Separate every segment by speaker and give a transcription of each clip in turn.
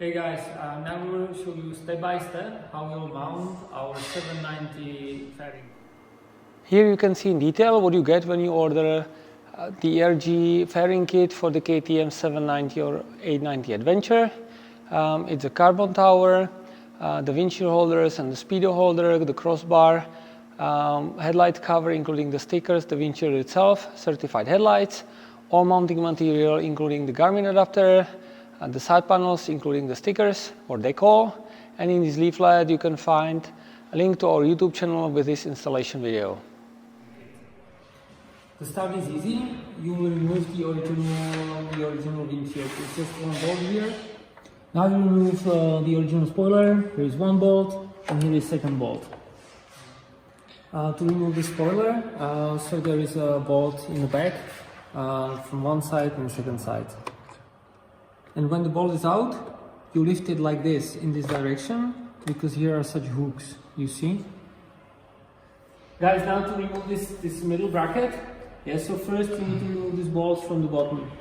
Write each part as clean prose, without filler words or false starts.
Speaker 1: Okay guys, now we will show you step by step how we'll mount our 790 fairing.
Speaker 2: Here you can see in detail what you get when you order the RG fairing kit for the KTM 790 or 890 Adventure. It's a carbon tower, the windshield holders and the speedo holder, the crossbar, headlight cover including the stickers, the windshield itself, certified headlights, all mounting material including the Garmin adapter, and the side panels including the stickers or decal, and in this leaflet you can find a link to our YouTube channel with this installation video.
Speaker 1: The start is easy. You will remove the original windshield. It's just one bolt here. Now you remove the original spoiler. Here is one bolt and here is second bolt. To remove the spoiler, so there is a bolt in the back from one side and the second side. And when the bolt is out, you lift it like this in this direction, because here are such hooks, you see. Guys, now to remove this middle bracket, so first you need to remove these bolts from the bottom.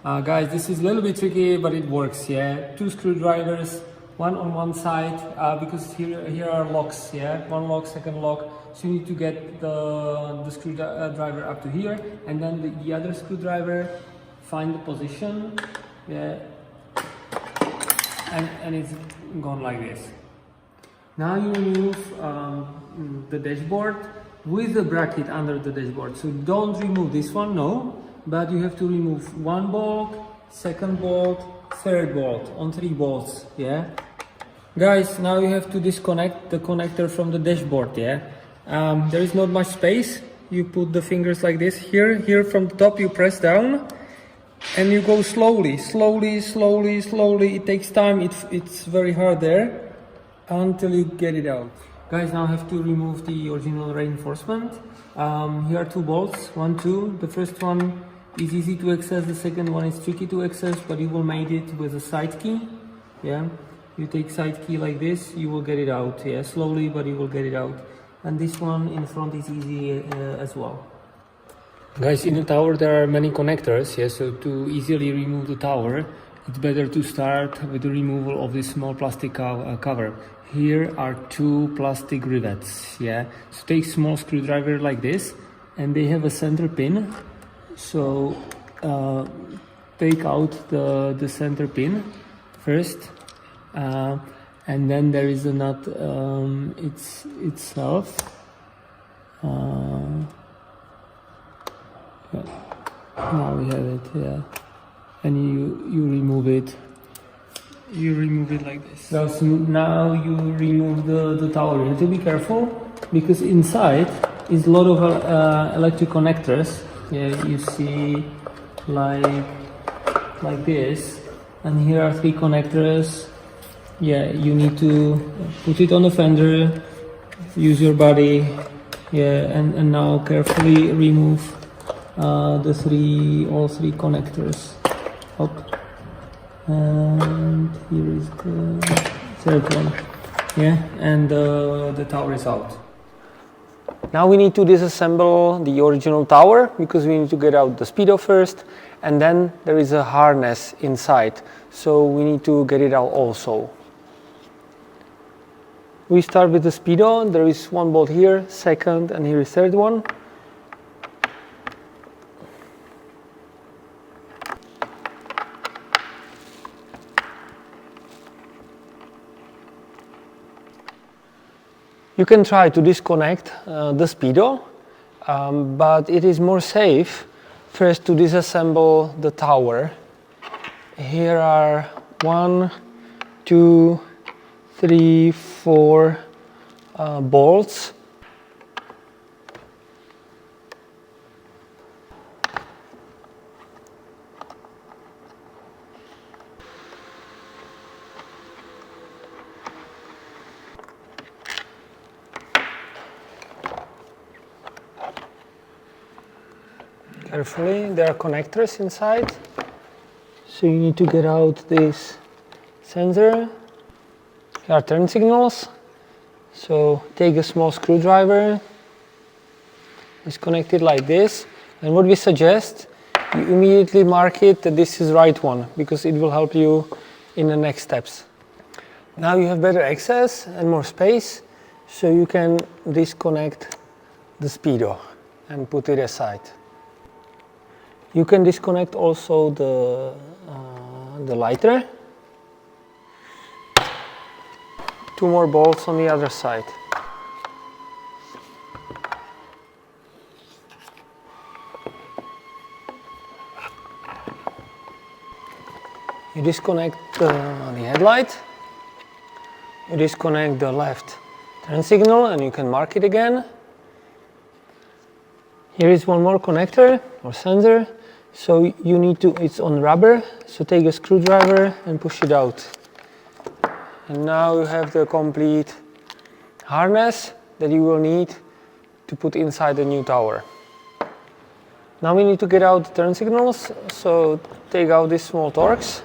Speaker 1: Guys, this is a little bit tricky, but it works, Two screwdrivers, one on one side, because here are locks, One lock, second lock. So you need to get the screwdriver up to here, and then the other screwdriver, find the position, and it's gone like this. Now you remove the dashboard with the bracket under the dashboard. So don't remove this one, no, but you have to remove one bolt, second bolt, third bolt, on 3 bolts, Guys, now you have to disconnect the connector from the dashboard, There is not much space. You put the fingers like this, here from the top you press down, and you go slowly. It takes time, it's very hard there, until you get it out. Guys, now I have to remove the original reinforcement. Here are 2 bolts, 1, 2. The first one is easy to access, the second one is tricky to access, but you will make it with a side key. You take side key like this, you will get it out. Slowly, but you will get it out. And this one in front is easy as well. Guys, in the tower there are many connectors, so to easily remove the tower, it's better to start with the removal of this small plastic cover. Here are 2 plastic rivets, So take small screwdriver like this, and they have a center pin. So take out the center pin first, and then there is a nut itself. Now we have it, and you remove it. You remove it like this. So now you remove the tower. You have to be careful, because inside is a lot of electric connectors. You see like this, and here are 3 connectors. You need to put it on the fender, use your body, and now carefully remove all 3 connectors. Up. And here is the third one, and the tower is out.
Speaker 2: Now we need to disassemble the original tower, because we need to get out the speedo first, and then there is a harness inside, so we need to get it out also. We start with the speedo. There is 1 bolt here, second, and here is third one. You can try to disconnect the speedo, but it is more safe first to disassemble the tower. Here are 1, 2, 3, 4 bolts. Carefully, there are connectors inside, so you need to get out this sensor. Here are turn signals, so take a small screwdriver, disconnect it like this, and what we suggest, you immediately mark it that this is right one, because it will help you in the next steps. Now you have better access and more space, so you can disconnect the speedo and put it aside. You can disconnect also the lighter. 2 more bolts on the other side. You disconnect the headlight. You disconnect the left turn signal and you can mark it again. Here is one more connector or sensor. So you need to, it's on rubber, so take a screwdriver and push it out. And now you have the complete harness that you will need to put inside the new tower. Now we need to get out the turn signals, so take out these small Torx.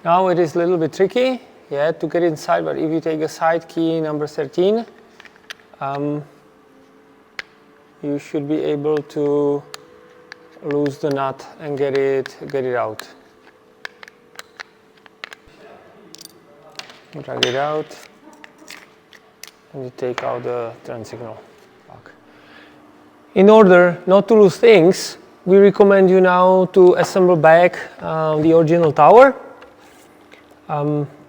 Speaker 2: Now it is a little bit tricky, yeah, to get inside, but if you take a side key number 13, you should be able to loose the nut and get it out. Drag it out and you take out the turn signal lock. In order not to lose things, we recommend you now to assemble back the original tower.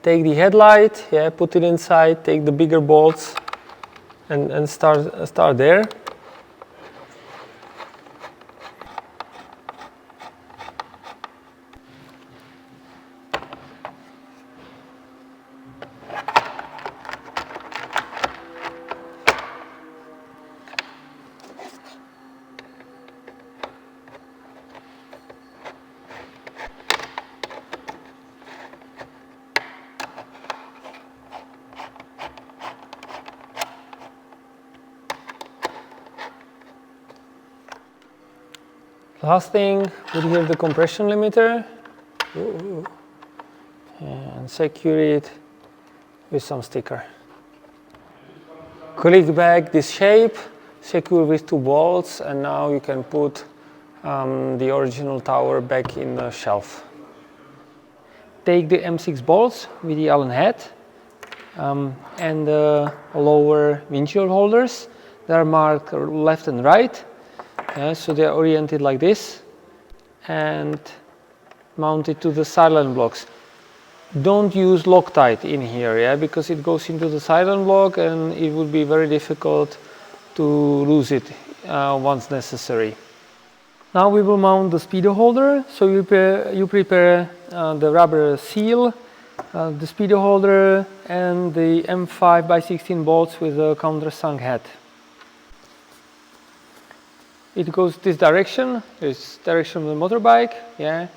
Speaker 2: Take the headlight, yeah, put it inside, take the bigger bolts and start there. Last thing, put here the compression limiter and secure it with some sticker. Click back this shape, secure with 2 bolts, and now you can put the original tower back in the shelf. Take the M6 bolts with the Allen head and the lower windshield holders. They are marked left and right. So they are oriented like this and mounted to the silent blocks. Don't use Loctite in here, yeah, because it goes into the silent block and it would be very difficult to lose it once necessary. Now we will mount the speedo holder. So you prepare the rubber seal, the speedo holder and the M5x16 bolts with a countersunk head. It goes this direction, this direction of the motorbike, yeah,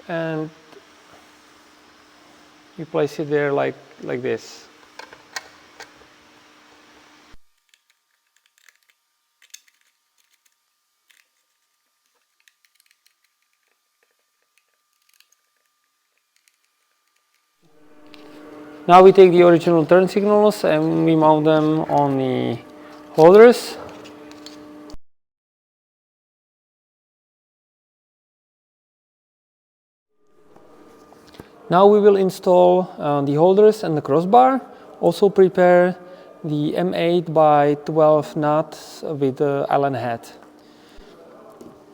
Speaker 2: and you place it there like this. Now we take the original turn signals and we mount them on the holders. Now we will install the holders and the crossbar. Also prepare the M8x12 nuts with the Allen head.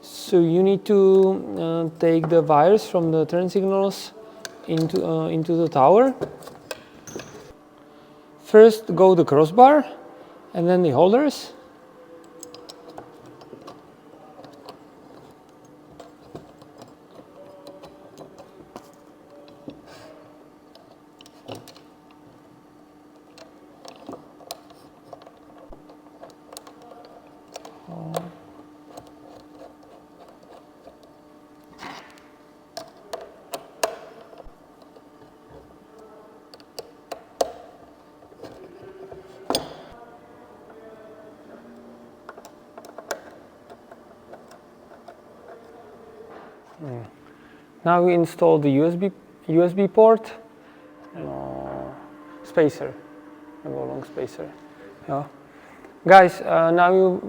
Speaker 2: So you need to take the wires from the turn signals into the tower. First go the crossbar and then the holders. Now we install the USB port, spacer, a long spacer. Yeah. Guys, now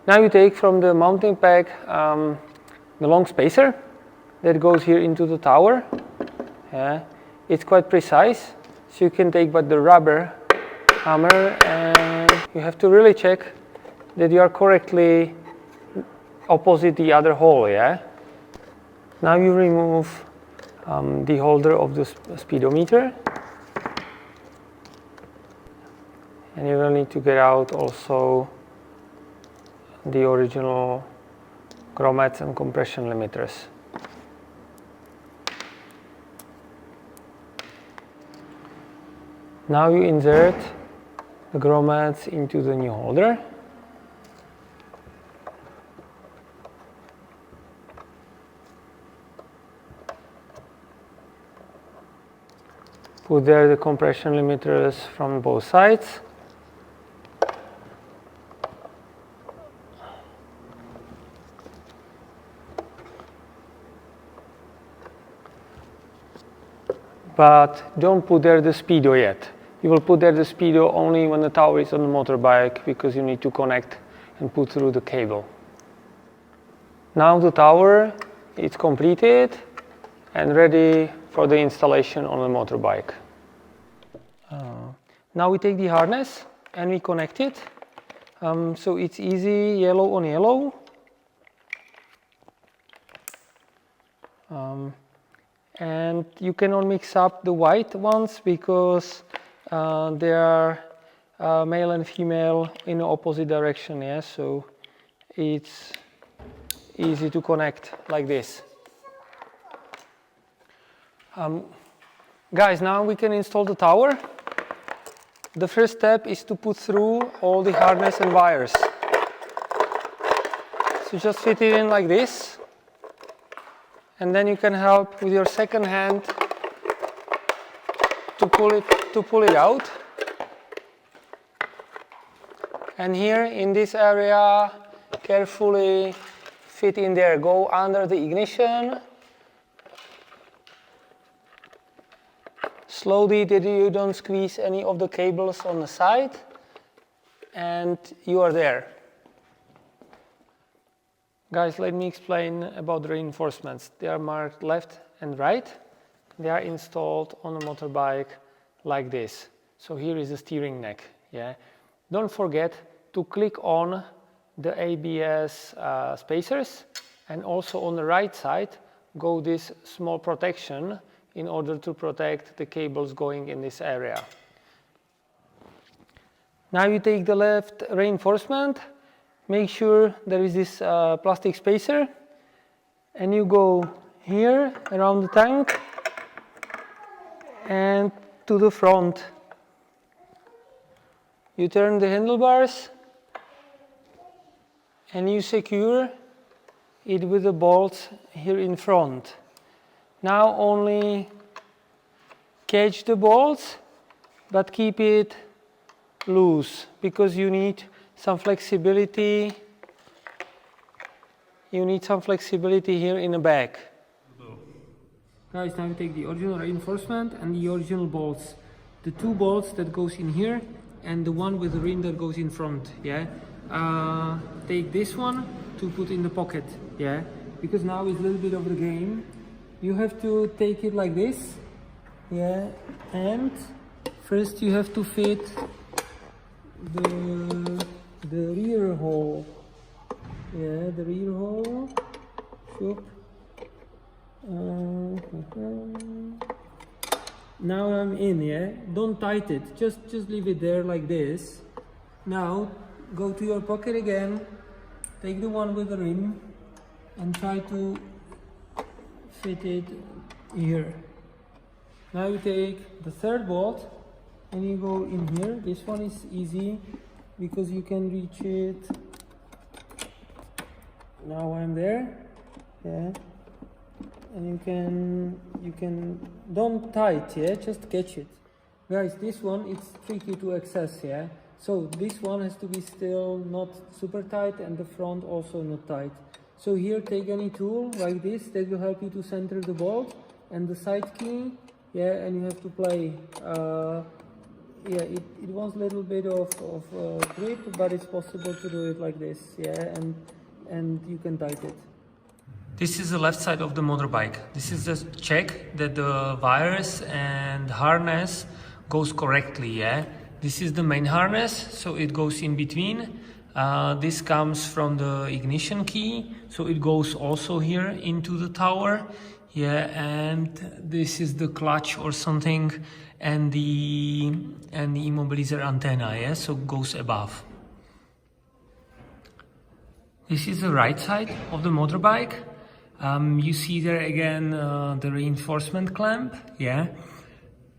Speaker 2: Now you take from the mounting peg the long spacer that goes here into the tower. Yeah. It's quite precise, so you can take but the rubber hammer, and you have to really check that you are correctly opposite the other hole. Yeah. Now you remove the holder of the speedometer, and you will need to get out also the original grommets and compression limiters. Now you insert the grommets into the new holder. Put there the compression limiters from both sides. But don't put there the speedo yet. You will put there the speedo only when the tower is on the motorbike, because you need to connect and put through the cable. Now the tower is completed and ready for the installation on the motorbike. Now we take the harness and we connect it. So it's easy, yellow on yellow. And you cannot mix up the white ones because they are male and female in the opposite direction. Yeah, so it's easy to connect like this. Guys, now we can install the tower. The first step is to put through all the harness and wires. So just fit it in like this. And then you can help with your second hand to pull it out. And here in this area, carefully fit in there. Go under the ignition. Slowly, that you don't squeeze any of the cables on the side. And you are there. Guys, let me explain about the reinforcements. They are marked left and right. They are installed on a motorbike like this. So here is the steering neck. Yeah. Don't forget to click on the ABS spacers, and also on the right side go this small protection in order to protect the cables going in this area. Now you take the left reinforcement. Make sure there is this plastic spacer, and you go here around the tank and to the front. You turn the handlebars and you secure it with the bolts here in front. Now only catch the bolts, but keep it loose because you need some flexibility. You need some flexibility here in the back.
Speaker 1: Guys, now we take the original reinforcement and the original bolts. The two bolts that goes in here and the one with the ring that goes in front. Yeah. Take this one to put in the pocket. Yeah. Because now it's a little bit of the game. You have to take it like this. Yeah. And first you have to fit the rear hole. Yeah, the rear hole. Sure. Now I'm in. Yeah, don't tight it. Just leave it there like this. Now go to your pocket again. Take the one with the rim and try to fit it here. Now you take the third bolt and you go in here. This one is easy because you can reach it. Now I'm there. Yeah. And you can don't tight, yeah, just catch it. Guys, this one it's tricky to access, yeah. So this one has to be still not super tight and the front also not tight. So here take any tool like this that will help you to center the bolt and the side key, yeah, and you have to play yeah, it wants a little bit of grip, but it's possible to do it like this, yeah, and you can tighten it. This is the left side of the motorbike. This is just check that the wires and harness goes correctly, yeah. This is the main harness, so it goes in between. This comes from the ignition key, so it goes also here into the tower, yeah. And this is the clutch or something, and the immobilizer antenna, yeah, so it goes above. This is the right side of the motorbike. You see there again the reinforcement clamp, yeah.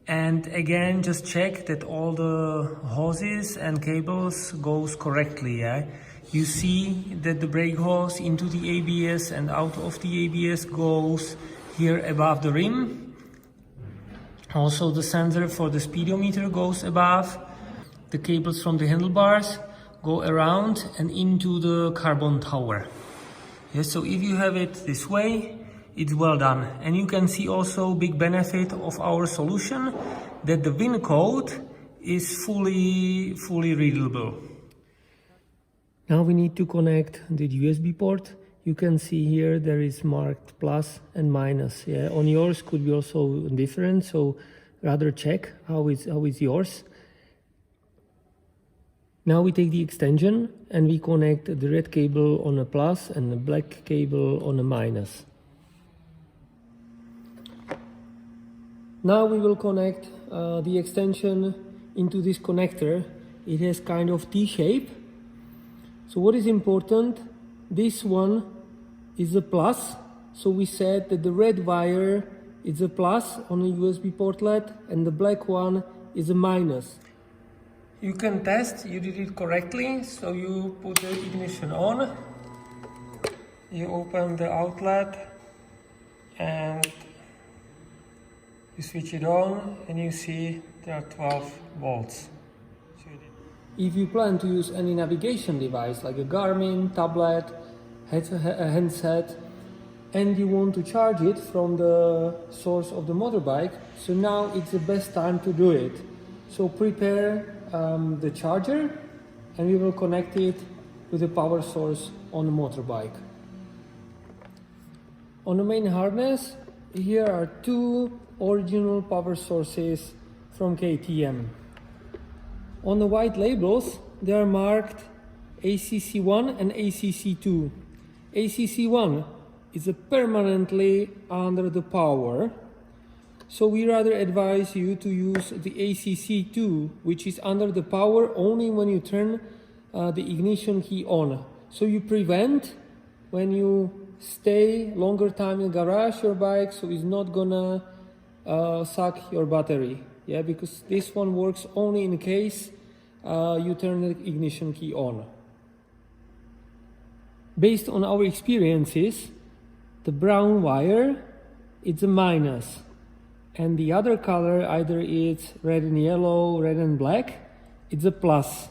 Speaker 1: And again, just check that all the hoses and cables goes correctly, yeah. You see that the brake hose into the ABS and out of the ABS goes here above the rim. Also the sensor for the speedometer goes above. The cables from the handlebars go around and into the carbon tower. Yes, so if you have it this way, it's well done. And you can see also big benefit of our solution, that the VIN code is fully readable. Now we need to connect the USB port. You can see here there is marked plus and minus. Yeah, on yours could be also different, so rather check how is yours. Now we take the extension and we connect the red cable on a plus and the black cable on a minus. Now we will connect the extension into this connector. It has kind of T-shape. So what is important, this one is a plus. So we said that the red wire is a plus on a USB portlet and the black one is a minus. You can test you did it correctly, so you put the ignition on, you open the outlet and you switch it on and you see there are 12 volts. If you plan to use any navigation device like a Garmin, tablet, a handset, and you want to charge it from the source of the motorbike, so now it's the best time to do it. So prepare the charger and we will connect it with the power source on the motorbike. On the main harness, here are two original power sources from KTM. On the white labels, they are marked ACC1 and ACC2. ACC1 is permanently under the power, so we rather advise you to use the ACC2, which is under the power only when you turn the ignition key on. So you prevent when you stay longer time in garage your bike, so it's not gonna suck your battery, yeah, because this one works only in case you turn the ignition key on. Based on our experiences, the brown wire, it's a minus, and the other color, either it's red and yellow, red and black, it's a plus.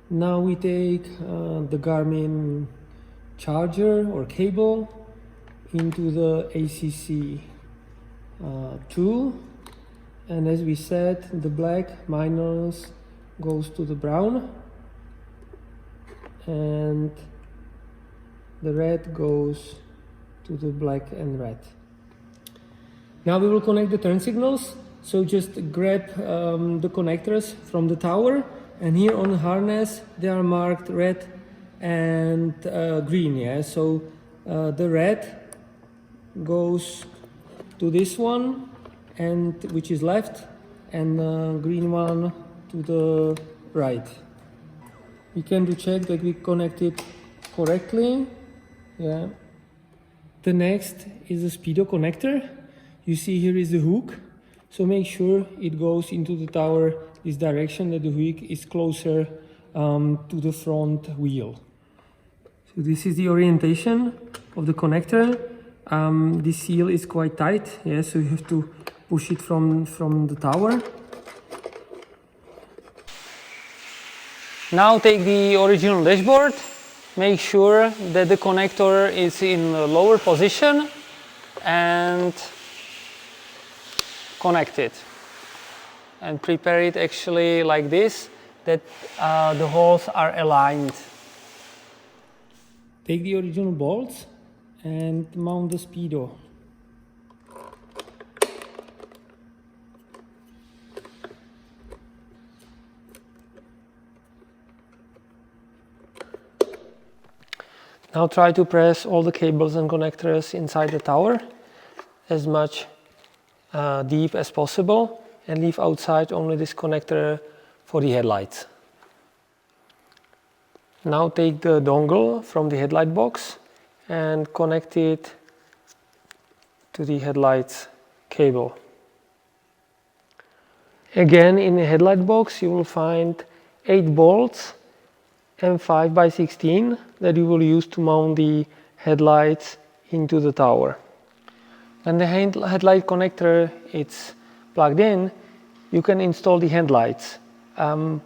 Speaker 1: Now we take the Garmin charger or cable into the ACC2, and as we said, the black minus goes to the brown and the red goes to the black and red. Now we will connect the turn signals, so just grab the connectors from the tower, and here on the harness they are marked red and green, yeah, so the red goes to this one, and which is left, and the green one to the right. We can do check that we connected correctly, yeah. The next is the speedo connector. You see here is the hook, so make sure it goes into the tower this direction, that the hook is closer to the front wheel. So this is the orientation of the connector. This seal is quite tight, yeah, so you have to push it from the tower.
Speaker 2: Now take the original dashboard, make sure that the connector is in a lower position and connect it. and prepare it actually like this, that the holes are aligned. Take the original bolts and mount the Speedo. Now try to press all the cables and connectors inside the tower as much deep as possible, and leave outside only this connector for the headlights. Now take the dongle from the headlight box and connect it to the headlights cable. Again, in the headlight box you will find 8 bolts M5 by 16 that you will use to mount the headlights into the tower. When the headlight connector is plugged in, you can install the headlights.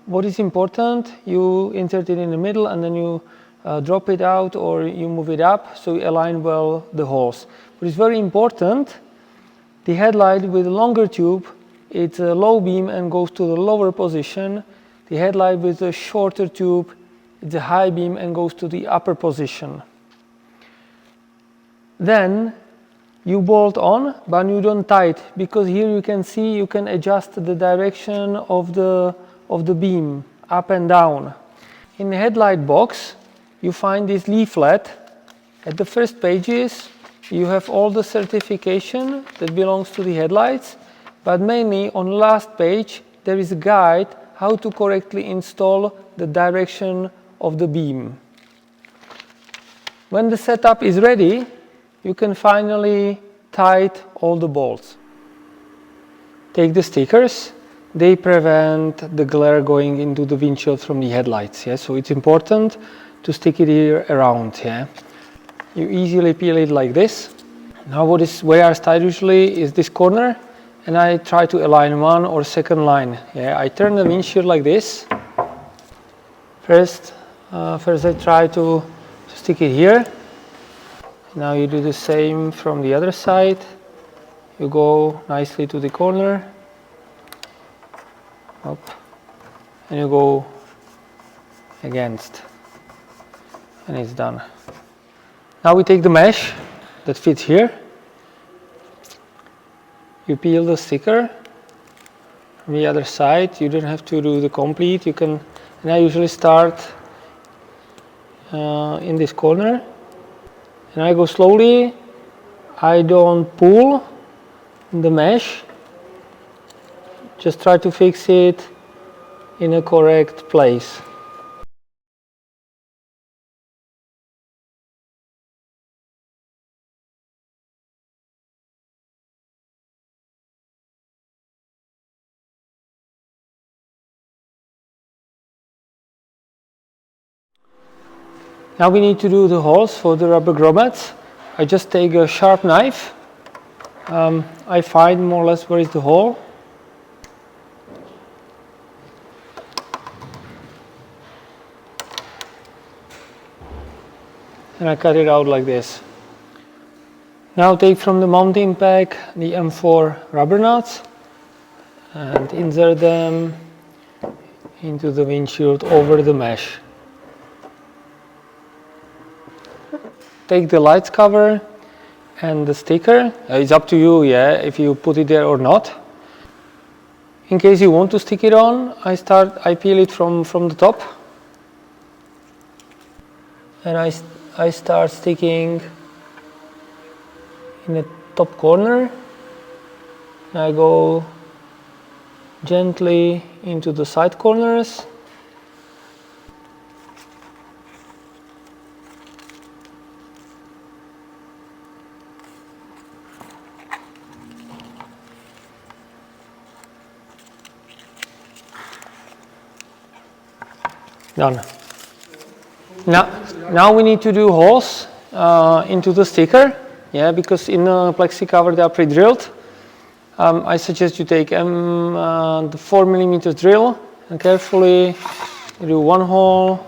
Speaker 2: What is important, you insert it in the middle and then you drop it out or you move it up so you align well the holes. But it's very important, the headlight with a longer tube, it's a low beam and goes to the lower position. The headlight with a shorter tube, it's a high beam and goes to the upper position. Then you bolt on, but you don't tie it, because here you can see you can adjust the direction of the beam up and down. In the headlight box you find this leaflet. At the first pages you have all the certification that belongs to the headlights, but mainly on the last page there is a guide how to correctly install the direction of the beam. When the setup is ready, you can finally tighten all the bolts. Take the stickers. They prevent the glare going into the windshield from the headlights. Yeah? So it's important to stick it here around. Yeah? You easily peel it like this. Now where I start usually is this corner, and I try to align one or second line. Yeah? I turn the windshield like this. First I try to stick it here. Now you do the same from the other side. You go nicely to the corner, up, and you go against, and it's done. Now we take the mesh that fits here. You peel the sticker from the other side. You don't have to do the complete. You can, and I usually start in this corner. And I go slowly, I don't pull the mesh, just try to fix it in a correct place. Now we need to do the holes for the rubber grommets. I just take a sharp knife. I find more or less where is the hole. And I cut it out like this. Now take from the mounting pack the M4 rubber nuts and insert them into the windshield over the mesh. Take the lights cover and the sticker. It's up to you, yeah, if you put it there or not. In case you want to stick it on, I peel it from the top, and I start sticking in the top corner. And I go gently into the side corners. Done. Now we need to do holes into the sticker, yeah, because in the plexi cover they are pre-drilled. I suggest you take the 4mm drill and carefully do one hole.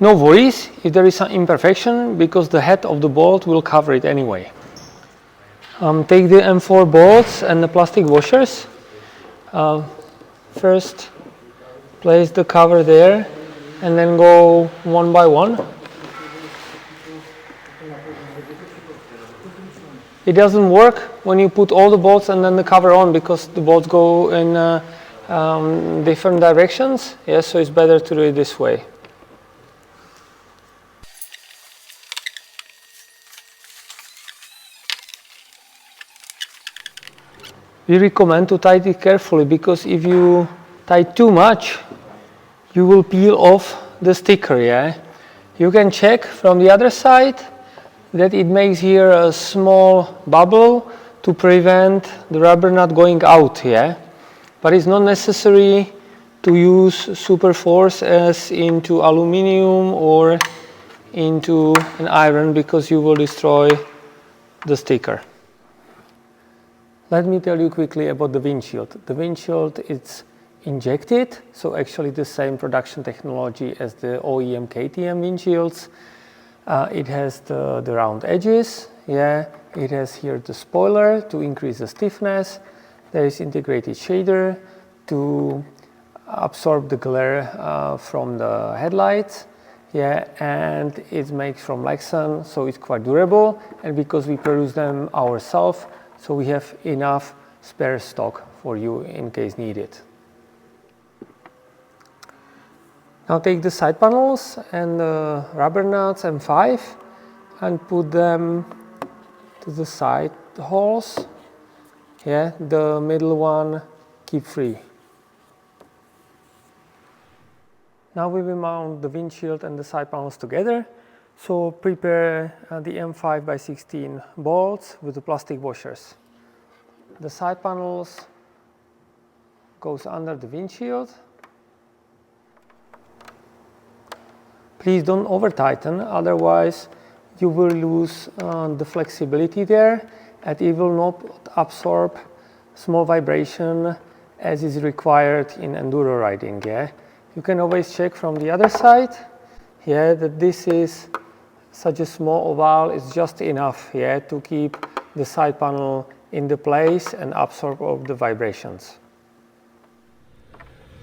Speaker 2: No worries if there is some imperfection, because the head of the bolt will cover it anyway. Take the M4 bolts and the plastic washers. First, place the cover there and then go one by one. It doesn't work when you put all the bolts and then the cover on, because the bolts go in different directions. Yes, so it's better to do it this way. We recommend to tie it carefully, because if you tie too much, you will peel off the sticker. Yeah, you can check from the other side that it makes here a small bubble to prevent the rubber nut going out. Yeah, but it's not necessary to use super force as into aluminum or into an iron, because you will destroy the sticker. Let me tell you quickly about the windshield. The windshield is injected, so actually the same production technology as the OEM KTM windshields. It has the round edges. Yeah, it has here the spoiler to increase the stiffness. There is integrated shader to absorb the glare from the headlights. Yeah, and it's made from Lexan, so it's quite durable. And because we produce them ourselves, so we have enough spare stock for you in case needed. Now take the side panels and the rubber nuts M5 and put them to the side holes. Yeah, the middle one keep free. Now we will mount the windshield and the side panels together. So prepare the M5x16 bolts with the plastic washers. The side panels goes under the windshield. Please don't over tighten, otherwise you will lose the flexibility there, and it will not absorb small vibration as is required in enduro riding. Yeah, you can always check from the other side. Yeah, that this is such a small oval is just enough. Yeah, to keep the side panel in the place and absorb all the vibrations.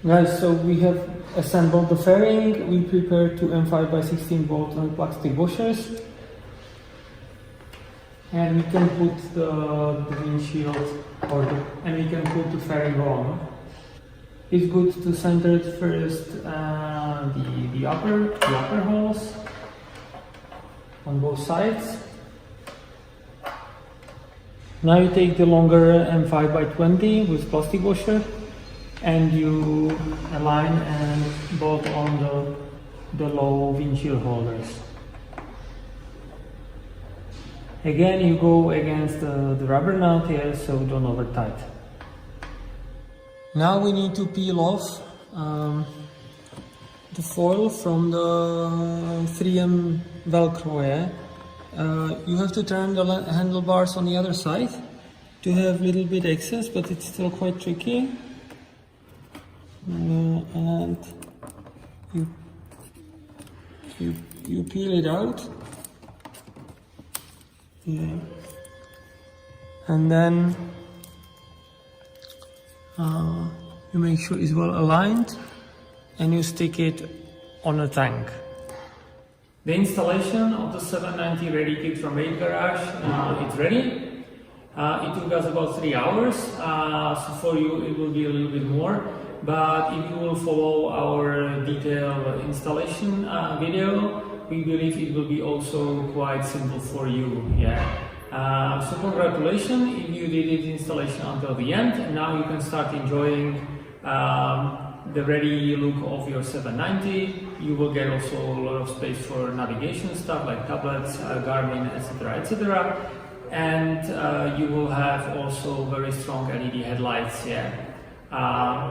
Speaker 1: Guys, so we have assembled the fairing. We prepared two M5x16 bolt and plastic washers, and we can put the windshield and we can put the fairing on. It's good to center it first the upper holes on both sides. Now you take the longer M5x20 with plastic washer and you align and bolt on the low windshield holders. Again, you go against the rubber nut here, so don't over tight. Now we need to peel off the foil from the 3M Velcro. You have to turn the handlebars on the other side to have a little bit excess, but it's still quite tricky. And you peel it out. Yeah. And then you make sure it's well aligned and you stick it on a tank. The installation of the 790 RADE kit from RADE Garage, it's ready. It took us about 3 hours, so for you it will be a little bit more. But if you will follow our detailed installation video, we believe it will be also quite simple for you. Yeah. So congratulations if you did the installation until the end, and now you can start enjoying the ready look of your 790. You will get also a lot of space for navigation stuff like tablets, Garmin, etc., etc. And you will have also very strong LED headlights. Yeah.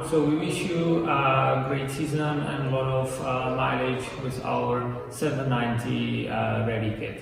Speaker 1: So we wish you a great season and a lot of mileage with our 790 RADE kit.